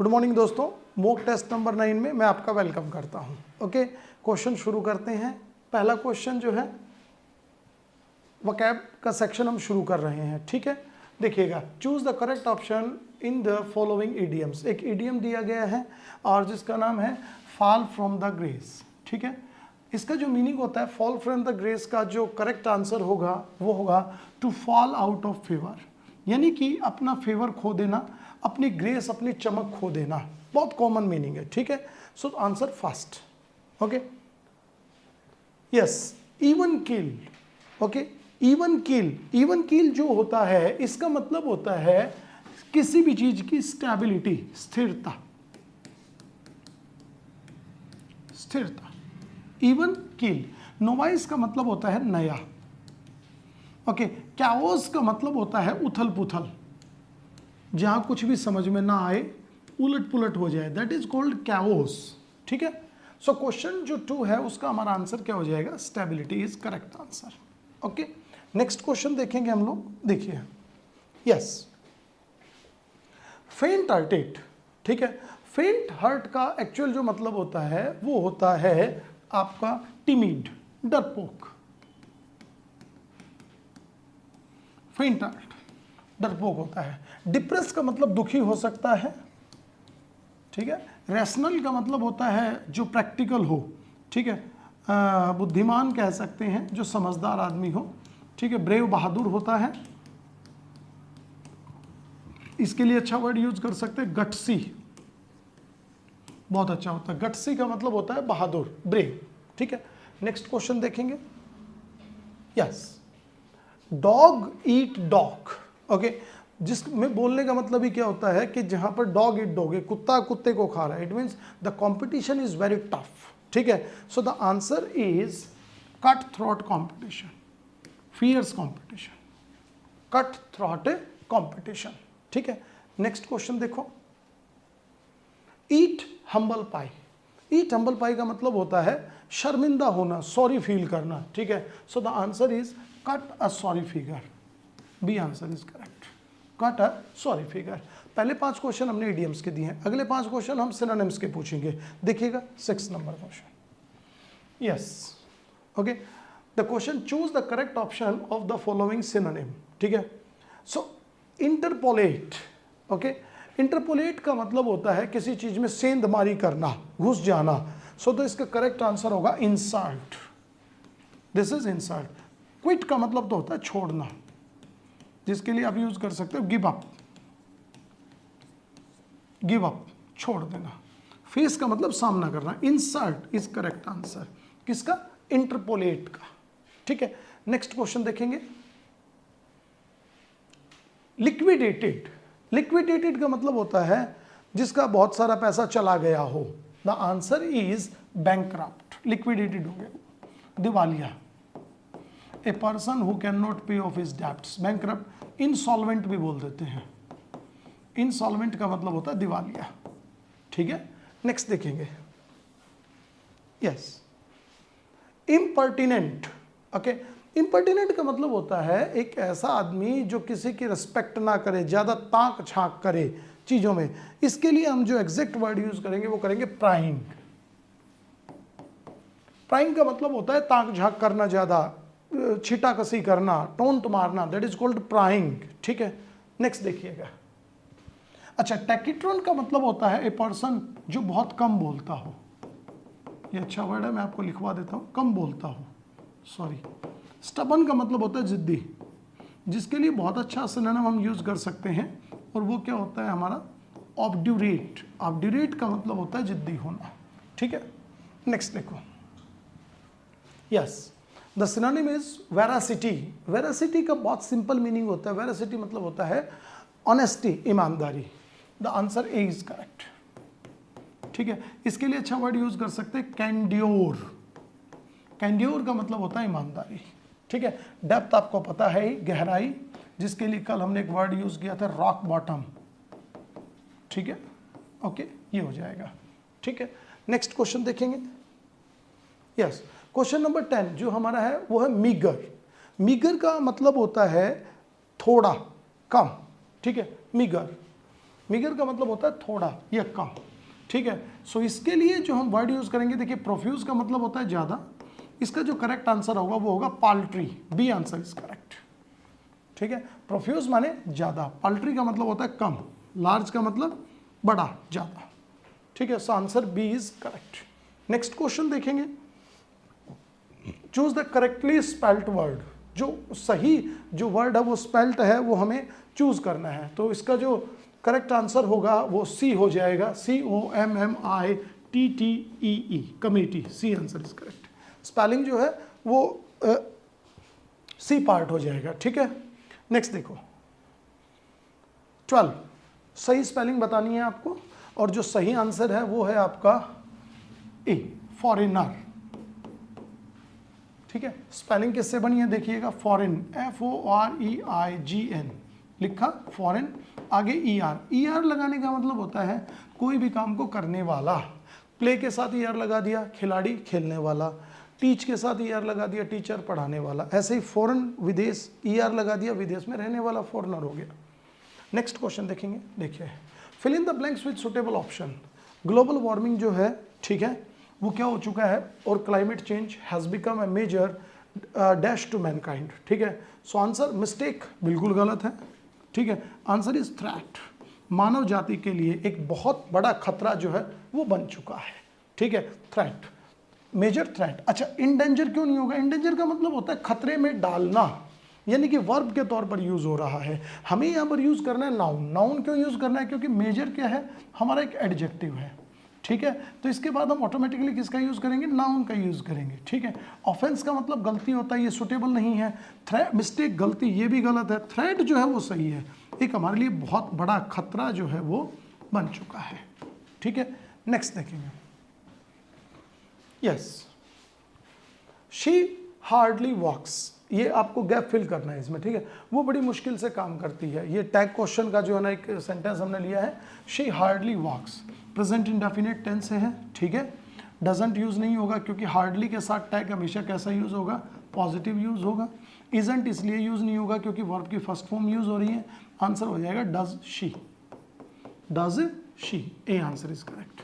Good morning दोस्तों, mock test number 9 में मैं आपका वेलकम करता हूं। ओके, क्वेश्चन शुरू करते हैं। पहला क्वेश्चन जो है वोकैब का सेक्शन हम शुरू कर रहे हैं। ठीक है, देखिएगा, choose the correct option in the following idioms. एक इडियम दिया गया है और जिसका नाम है फॉल फ्रॉम द ग्रेस। ठीक है, इसका जो मीनिंग होता है फॉल फ्रॉम द ग्रेस का जो करेक्ट आंसर होगा वो होगा to fall out of favour, यानी कि अपना फेवर खो देना, अपनी ग्रेस, अपनी चमक खो देना। बहुत कॉमन मीनिंग है। ठीक है, so answer first. Okay, yes, even keel. Okay, even keel, even keel जो होता है इसका मतलब होता है किसी भी चीज की स्टेबिलिटी, स्थिरता, स्थिरता। इवन किल। नोवाइस का मतलब होता है नया। ओके, कैओस का मतलब होता है उथल पुथल, जहां कुछ भी समझ में ना आए, उलट पुलट हो जाए, दैट इज कॉल्ड कैओस। ठीक है, सो क्वेश्चन जो 2 है उसका हमारा आंसर क्या हो जाएगा? Stability is correct answer. Okay, next question देखेंगे हम लोग। देखिए, यस, फेंट हार्टेड। ठीक है, फेंट हार्ट का एक्चुअल जो मतलब होता है वो होता है आपका टिमिड, डरपोक। फेंट हार्ट डरपोक होता है। डिप्रेस का मतलब दुखी हो सकता है। ठीक है, रैशनल का मतलब होता है जो प्रैक्टिकल हो। ठीक है, बुद्धिमान कह सकते हैं, जो समझदार आदमी हो। ठीक है, ब्रेव बहादुर होता है। इसके लिए अच्छा वर्ड यूज कर सकते हैं गट्सी, बहुत अच्छा होता है। गट्सी का मतलब होता है बहादुर, ब्रेव। ठीक है, नेक्स्ट क्वेश्चन देखेंगे। Yes, dog eat dog. Okay, जिसमें बोलने का मतलब ही क्या होता है कि जहां पर डॉग ईट डॉग है, कुत्ता कुत्ते को खा रहा है, it means the competition is very tough. ठीक है, so the answer is cut throat competition, fierce competition, cut throat competition. ठीक है, नेक्स्ट क्वेश्चन देखो। ईट हम्बल पाई। ईट हम्बल पाई का मतलब होता है शर्मिंदा होना, सॉरी फील करना। ठीक है, so the answer is cut a sorry figure. B answer is correct, cut a sorry figure. पहले 5 क्वेश्चन हमने इडियम्स के दिए हैं, अगले 5 क्वेश्चन हम सिनोनिम्स के पूछेंगे। देखिएगा 6 number question. Yes, okay, the question choose the correct option of the following synonym. ठीक है, सो इंटरपोलेट। ओके, इंटरपोलेट का मतलब होता है किसी चीज में सेंधमारी करना, घुस जाना। सो तो इसका करेक्ट आंसर होगा insult. This is insult. Quit का मतलब तो होता है छोड़ना, जिसके लिए आप यूज कर सकते हो गिव अप, गिव अप, छोड़ देना। फेस का मतलब सामना करना। इंसल्ट इज करेक्ट आंसर किसका? इंटरपोलेट का। ठीक है, नेक्स्ट क्वेश्चन देखेंगे। लिक्विडेटेड। लिक्विडेटेड का मतलब होता है जिसका बहुत सारा पैसा चला गया हो। The answer is bankrupt. Liquidated हो गया, दिवालिया। A person who can not pay off his debts, bankrupt. Insolvent भी बोल देते हैं। इंसॉल्वेंट का मतलब होता है दिवालिया। ठीक है, नेक्स्ट देखेंगे। Yes, impertinent. ओके, इम्पर्टिनेंट का मतलब होता है एक ऐसा आदमी जो किसी की रिस्पेक्ट ना करे, ज्यादा ताक झांक करे चीजों में। इसके लिए हम जो एग्जैक्ट वर्ड यूज करेंगे वो करेंगे प्राइंग। प्राइंग का मतलब होता है ताक झांक करना, ज्यादा छिटाकसी करना, टोंट मारना, दैट इज कॉल्ड प्राइंग। ठीक है, नेक्स्ट देखिएगा। अच्छा, टैकिट्रॉन का मतलब होता है ए पर्सन जो बहुत कम बोलता हो। ये अच्छा वर्ड है, मैं आपको लिखवा देता हूं, कम बोलता हो, सॉरी। स्टबन का मतलब होता है जिद्दी, जिसके लिए बहुत अच्छा सिनोनिम हम यूज कर सकते हैं, और वो क्या होता है हमारा? ऑब्ड्यूरेट। ऑब्ड्यूरेट का मतलब होता है जिद्दी होना। ठीक है, नेक्स्ट देखो। Yes, the synonym is veracity. Veracity का बहुत सिंपल मीनिंग होता है। वेरासिटी मतलब होता है ऑनेस्टी, ईमानदारी। The answer A is correct. ठीक है, इसके लिए अच्छा वर्ड यूज कर सकते हैं कैंड्योर। कैंड्योर का मतलब होता है ईमानदारी। ठीक है, डेप्थ आपको पता है ही, गहराई, जिसके लिए कल हमने एक वर्ड यूज किया था रॉक बॉटम। ठीक है, ओके, ये हो जाएगा। ठीक है, नेक्स्ट क्वेश्चन देखेंगे। यस, क्वेश्चन नंबर 10 जो हमारा है वो है मीगर। मीगर का मतलब होता है थोड़ा, कम। ठीक है, मीगर। मीगर का मतलब होता है थोड़ा या कम, ठीक है। सो इसके लिए जो हम वर्ड यूज करेंगे, देखिए प्रोफ्यूज का मतलब होता है ज्यादा, इसका जो करेक्ट आंसर होगा वो होगा पाल्ट्री, बी आंसर इज करेक्ट, ठीक है। प्रोफ्यूज माने ज्यादा, पाल्ट्री का मतलब होता है कम, लार्ज का मतलब बड़ा, ज्यादा, ठीक है। So answer B is correct. Next question देखेंगे, choose the correctly spelt word, जो सही जो वर्ड है वो स्पेल्ट है वो हमें चूज करना है। तो इसका जो करेक्ट आंसर होगा वो सी हो जाएगा, COMMITTEE, committee, C answer is correct. Spelling जो है वो सी पार्ट हो जाएगा, ठीक है। नेक्स्ट देखो 12, सही स्पेलिंग बतानी है आपको, और जो सही आंसर है वो है आपका ए, फॉरेनर, ठीक है। स्पेलिंग किससे बनी है देखिएगा, फॉरेन, FOREIGN लिखा, फॉरेन, आगे ER लगाने का मतलब होता है कोई भी काम को करने वाला। प्ले के साथ ER लगा दिया, खिलाड़ी, खेलने वाला। टीच के साथ ER लगा दिया, टीचर, पढ़ाने वाला। ऐसे ही फॉरेन, विदेश, ER लगा दिया, विदेश में रहने वाला, फॉरेनर हो गया। नेक्स्ट क्वेश्चन देखेंगे, देखिए fill in the blanks with suitable option. Global warming जो है, ठीक है, वो क्या हो चुका है, और climate change has become a major dash to mankind, ठीक है। सो आंसर मिस्टेक, बिल्कुल गलत है, ठीक है। आंसर इज थ्रेट, मानव जाति के लिए एक बहुत बड़ा खतरा जो है वो बन चुका है, ठीक है। Threat, major threat. अच्छा, इंडेंजर क्यों नहीं होगा? इंडेंजर का मतलब होता है खतरे में डालना, यानी कि वर्ब के तौर पर यूज हो रहा है। हमें यहाँ पर यूज करना है नाउन। नाउन क्यों यूज करना है? क्योंकि मेजर क्या है, हमारा एक एडजेक्टिव है, ठीक है। तो इसके बाद हम ऑटोमेटिकली किसका यूज करेंगे, नाउन का यूज करेंगे, ठीक है। ऑफेंस का मतलब गलती होता है, ये सुटेबल नहीं है। मिस्टेक, गलती, ये भी गलत है। थ्रेट जो है वो सही है, एक हमारे लिए बहुत बड़ा खतरा जो है वो बन चुका है, ठीक है। नेक्स्ट देखेंगे, यस, शी हार्डली वॉक्स, ये आपको गैप फिल करना है इसमें, ठीक है। वो बड़ी मुश्किल से काम करती है। ये टैग क्वेश्चन का जो है ना एक सेंटेंस हमने लिया है, she hardly walks, present indefinite tense से है, ठीक है। डजंट यूज नहीं होगा क्योंकि हार्डली के साथ टैग हमेशा कैसा यूज होगा, पॉजिटिव यूज होगा। इजंट इसलिए यूज नहीं होगा क्योंकि वर्ब की फर्स्ट फॉर्म यूज हो रही है। आंसर हो जाएगा does she, does she, A answer is correct.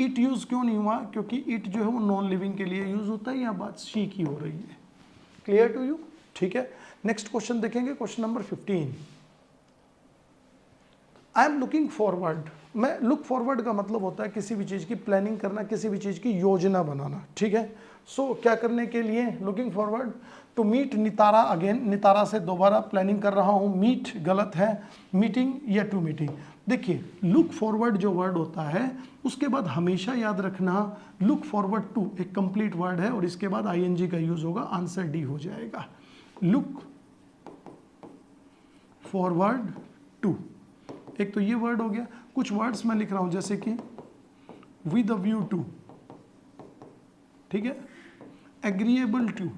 It use क्यों नहीं हुआ? क्योंकि इट जो है वो नॉन लिविंग के लिए यूज होता है, यहाँ बात शी की हो रही है। क्लियर टू यू, ठीक है। नेक्स्ट क्वेश्चन देखेंगे, question number 15। I am looking forward, मैं लुक फॉरवर्ड का मतलब होता है किसी भी चीज की प्लानिंग करना, किसी भी चीज की योजना बनाना, ठीक है। सो क्या करने के लिए looking forward, to meet Nitara again, Nitara से दोबारा प्लानिंग कर रहा हूं। मीट गलत है, मीटिंग या टू मीटिंग। देखिए लुक फॉरवर्ड जो वर्ड होता है उसके बाद हमेशा याद रखना लुक फॉरवर्ड टू एक कंप्लीट वर्ड है और इसके बाद ING का यूज होगा। आंसर डी हो जाएगा, लुक फॉरवर्ड टू। एक तो ये वर्ड हो गया। कुछ वर्ड्स मैं लिख रहा हूं जैसे कि विद अ व्यू टू, ठीक है, एग्रीएबल टू,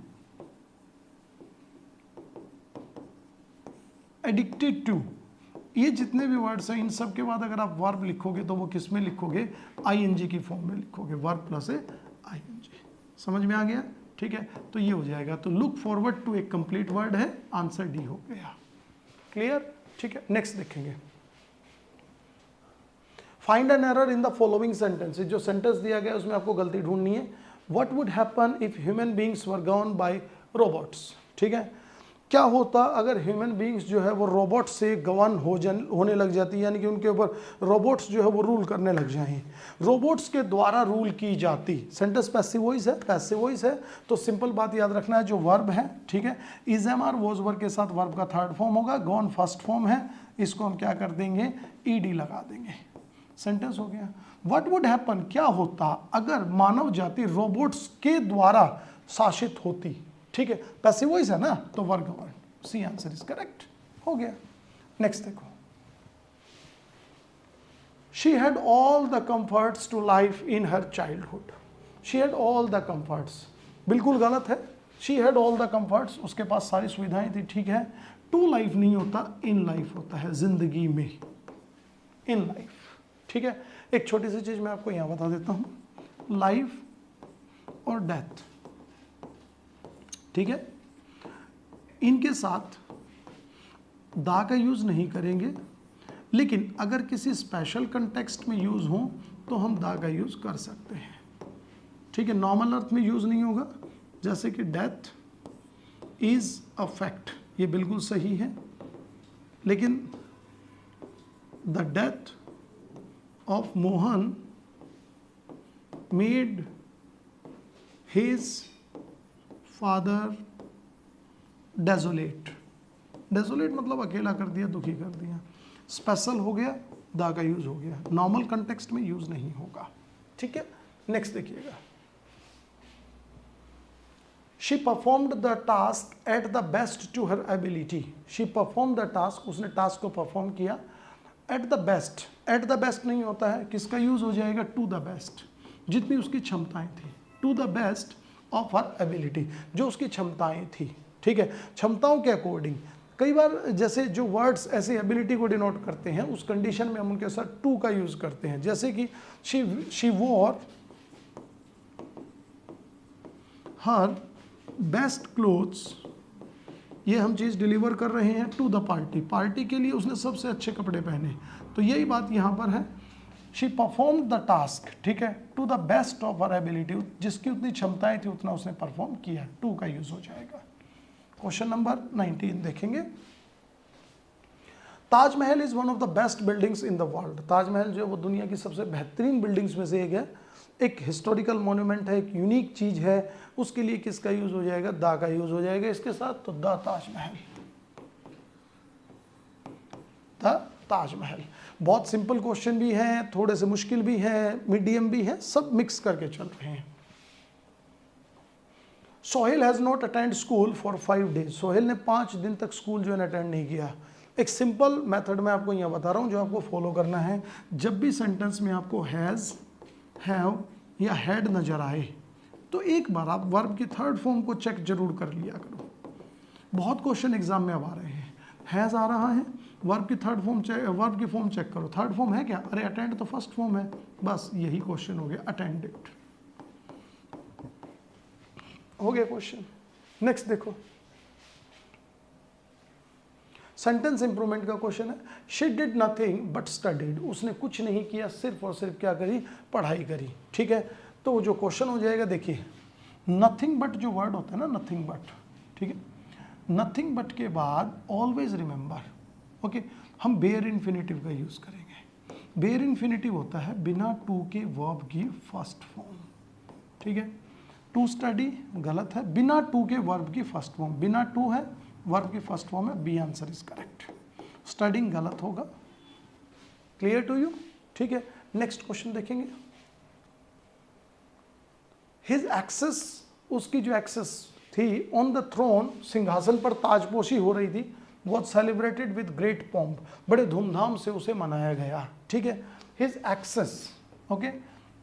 एडिक्टेड टू, ये जितने भी वर्ड्स हैं इन सब के बाद अगर आप वर्ब लिखोगे तो वो किस में लिखोगे, ING की फॉर्म में लिखोगे, वर्ब प्लस ING। समझ में आ गया, ठीक है। तो ये हो जाएगा, तो लुक फॉरवर्ड टू एक कंप्लीट वर्ड है, आंसर डी हो गया। क्लियर, ठीक है। नेक्स्ट देखेंगे, find an error in the following sentences. जो सेंटेंस दिया गया उसमें आपको गलती ढूंढनी है। What would happen if human beings were govern by robots, ठीक है। क्या होता अगर ह्यूमन बीइंग्स जो है वो रोबोट से गवर्न होने लग जाती, यानी कि उनके ऊपर रोबोट्स जो है वो रूल करने लग जाएं, रोबोट्स के द्वारा रूल की जाती। सेंटेंस पैसिव वॉइस है, पैसिव वॉइस है, तो सिंपल बात याद रखना है, जो वर्ब है, ठीक है, is am are was verb के साथ वर्ब का थर्ड फॉर्म होगा, गॉन फर्स्ट फॉर्म है, इसको हम क्या कर देंगे, ED लगा देंगे, सेंटेंस हो गया। व्हाट वुड हैपन, क्या होता अगर मानव जाति रोबोट्स के द्वारा शासित होती, ठीक है, पैसिव वॉइस है ना, तो verb govern, C answer is correct, हो गया। नेक्स्ट देखो, she had all the comforts to life in her childhood. She had all the comforts, बिल्कुल गलत है। She had all the comforts, उसके पास सारी सुविधाएं थी, ठीक है। टू लाइफ नहीं होता, इन लाइफ होता है, जिंदगी में, इन लाइफ, ठीक है। एक छोटी सी चीज मैं आपको यहां बता देता हूं, लाइफ और डेथ, ठीक है, इनके साथ दा का यूज नहीं करेंगे, लेकिन अगर किसी स्पेशल कंटेक्स्ट में यूज हो तो हम द का यूज कर सकते हैं, ठीक है। नॉर्मल अर्थ में यूज नहीं होगा, जैसे कि डेथ इज अ फैक्ट, ये बिल्कुल सही है, लेकिन the death of Mohan made his father desolate. Desolate मतलब अकेला कर दिया, दुखी कर दिया। स्पेशल हो गया, द का यूज हो गया, नॉर्मल कंटेक्स्ट में यूज नहीं होगा, ठीक है। नेक्स्ट देखिएगा, she performed the task at the best to her ability. She perform the task, उसने टास्क को परफॉर्म किया at the best. At the best नहीं होता है, किसका यूज हो जाएगा, टू द बेस्ट, जितनी उसकी क्षमताएं थी, to the best of her ability, जो उसकी क्षमताएं थी, ठीक है। क्षमताओं के अकॉर्डिंग, कई बार जैसे जो वर्ड्स ऐसे एबिलिटी को डिनोट करते हैं, उस कंडीशन में हम उनके साथ टू का यूज करते हैं, जैसे कि she war her best clothes, ये हम चीज़ डिलीवर कर रहे हैं टू द पार्टी, पार्टी के लिए उसने सबसे अच्छे कपड़े पहने, तो यही बात यहाँ पर है। शी परफॉर्म द टास्क, ठीक है, to the best of her ability, जिसकी उतनी क्षमताएं थी उतना उसने परफॉर्म किया, टू का यूज हो जाएगा। क्वेश्चन नंबर 19 देखेंगे, Taj Mahal is one of the best buildings in the world. Taj Mahal जो है वो दुनिया की सबसे बेहतरीन बिल्डिंग्स में से एक है, एक हिस्टोरिकल मॉन्यूमेंट है, एक यूनिक चीज है, उसके लिए किसका यूज हो जाएगा, द का यूज हो जाएगा इसके साथ, तो द ताजमहल, द ताजमहल। बहुत सिंपल क्वेश्चन भी है, थोड़े से मुश्किल भी है, मीडियम भी है, सब मिक्स करके चल रहे हैं। Sohail has not attend school for 5 days। Sohail ने 5 दिन तक स्कूल जो है अटेंड नहीं किया। एक सिंपल मेथड मैं आपको यहाँ बता रहा हूँ जो आपको फॉलो करना है। जब भी सेंटेंस में आपको हैज़, हैव या हैड नजर आए तो एक बार आप वर्ब की थर्ड फॉर्म को चेक जरूर कर लिया करो। बहुत क्वेश्चन एग्जाम में अब आ रहे हैं, हैज़ आ रहा है, वर्ब की थर्ड फॉर्म वर्ब की फॉर्म चेक करो, थर्ड फॉर्म है क्या, अरे अटेंड तो फर्स्ट फॉर्म है, बस यही क्वेश्चन हो गया, अटेंडेड हो गया क्वेश्चन। नेक्स्ट देखो, सेंटेंस इंप्रूवमेंट का क्वेश्चन है। She did nothing but studied, उसने कुछ नहीं किया, सिर्फ और सिर्फ क्या करी, पढ़ाई करी, ठीक है। तो जो क्वेश्चन हो जाएगा, देखिए नथिंग बट जो वर्ड होता है ना, नथिंग बट, ठीक है, नथिंग बट के बाद ऑलवेज रिमेंबर, ओके, हम बेयर इन्फिनेटिव का यूज करेंगे। बेयर इन्फिनेटिव होता है बिना टू के वर्ब की फर्स्ट फॉर्म, ठीक है। टू स्टडी गलत है, बिना टू के वर्ब की फर्स्ट फॉर्म, बिना टू है, वर्ब की फर्स्ट फॉर्म है, B answer is correct. Studying गलत होगा, क्लियर टू यू, ठीक है। नेक्स्ट क्वेश्चन देखेंगे, हिज एक्सेस, उसकी जो एक्सेस थी ऑन द थ्रोन, सिंहासन पर ताजपोशी हो रही थी, was celebrated with great pomp, बड़े धूमधाम से उसे मनाया गया, ठीक है। हिज एक्सेस, ओके,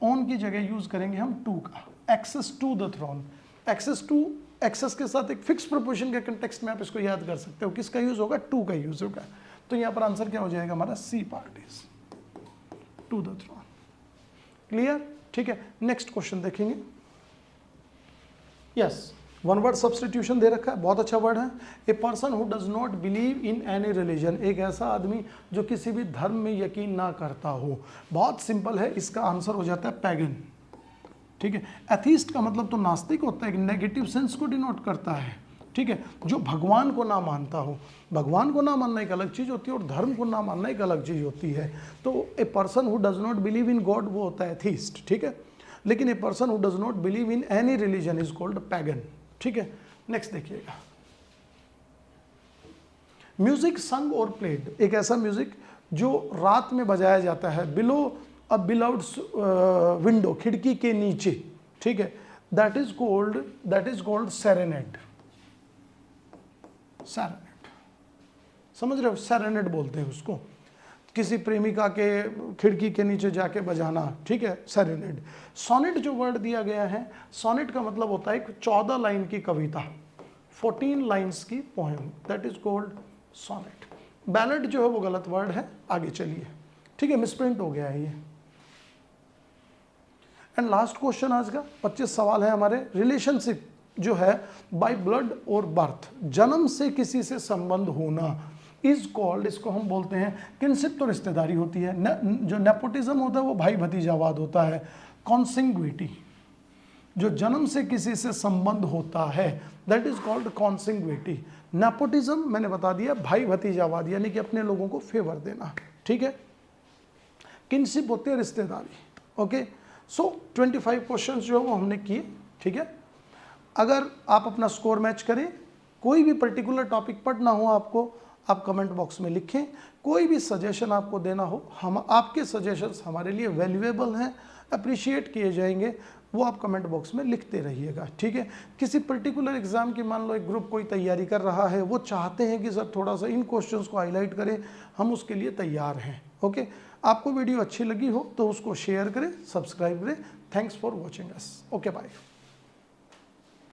ऑन की जगह यूज करेंगे हम टू का, access to the throne, access to, access के साथ एक फिक्स प्रोपोजिशन के कंटेक्स्ट में आप इसको याद कर सकते हो, किसका यूज होगा, टू का यूज होगा। तो यहाँ पर आंसर क्या हो जाएगा हमारा, C part is to the throne, clear, ठीक है। नेक्स्ट क्वेश्चन देखेंगे, यस, वन वर्ड सब्सटीट्यूशन दे रखा है, बहुत अच्छा वर्ड है। A person who does not believe in any religion, एक ऐसा आदमी जो किसी भी धर्म में यकीन ना करता हो। बहुत सिंपल है, इसका आंसर हो जाता है पैगन, ठीक है। एथीस्ट का मतलब तो नास्तिक होता है, एक नेगेटिव सेंस को डिनोट करता है, ठीक है, जो भगवान को ना मानता हो। भगवान को ना मानना एक अलग चीज़ होती है और धर्म को ना मानना एक अलग चीज़ होती है। तो ए person who does not believe in God वो होता है एथीस्ट, ठीक है। लेकिन ए person who does not believe in any religion is called pagan, ठीक है। नेक्स्ट देखिएगा, म्यूजिक संग और प्लेड, एक ऐसा म्यूजिक जो रात में बजाया जाता है, बिलो अ बिलाउड विंडो, खिड़की के नीचे, ठीक है, that is called serenade. Serenade समझ रहे हो, सेरेनेड बोलते हैं उसको, किसी प्रेमिका के खिड़की के नीचे जाके बजाना, ठीक है, सेरेनेड। सोनेट जो वर्ड दिया गया है, सोनेट का मतलब होता है एक 14 लाइन की कविता, 14 लाइन्स की poem, that is called sonnet. Ballad जो है वो गलत वर्ड है, आगे चलिए, ठीक है, मिसप्रिंट हो गया है ये। एंड लास्ट क्वेश्चन आज का 25 सवाल है हमारे। रिलेशनशिप जो है बाय ब्लड और बर्थ, जन्म से किसी से संबंध होना, इज कॉल्ड, इसको हम बोलते हैं किनशिप, तो रिश्तेदारी होती है। जो नेपोटिज्म होता है वो भाई भतीजावाद होता है। कॉन्सिंग्विटी, जो जन्म से किसी से संबंध होता है, दैट इज कॉल्ड कॉन्सिंग्विटी। नेपोटिज्म मैंने बता दिया भाई भतीजावाद, यानी कि अपने लोगों को फेवर देना, ठीक है। किनशिप होती है रिश्तेदारी, ओके। सो 25 क्वेश्चंस जो है वो हमने किए, ठीक है। अगर आप अपना स्कोर मैच करें, कोई भी पर्टिकुलर टॉपिक पढ़ना हो आपको, आप कमेंट बॉक्स में लिखें। कोई भी सजेशन आपको देना हो, हम आपके सजेशंस हमारे लिए वैल्यूएबल हैं, अप्रिशिएट किए जाएंगे, वो आप कमेंट बॉक्स में लिखते रहिएगा, ठीक है। किसी पर्टिकुलर एग्जाम की मान लो एक ग्रुप कोई तैयारी कर रहा है, वो चाहते हैं कि सर थोड़ा सा इन क्वेश्चंस को हाईलाइट करें, हम उसके लिए तैयार हैं, ओके। आपको वीडियो अच्छी लगी हो तो उसको शेयर करें, सब्सक्राइब करें। Thanks for watching us, okay bye.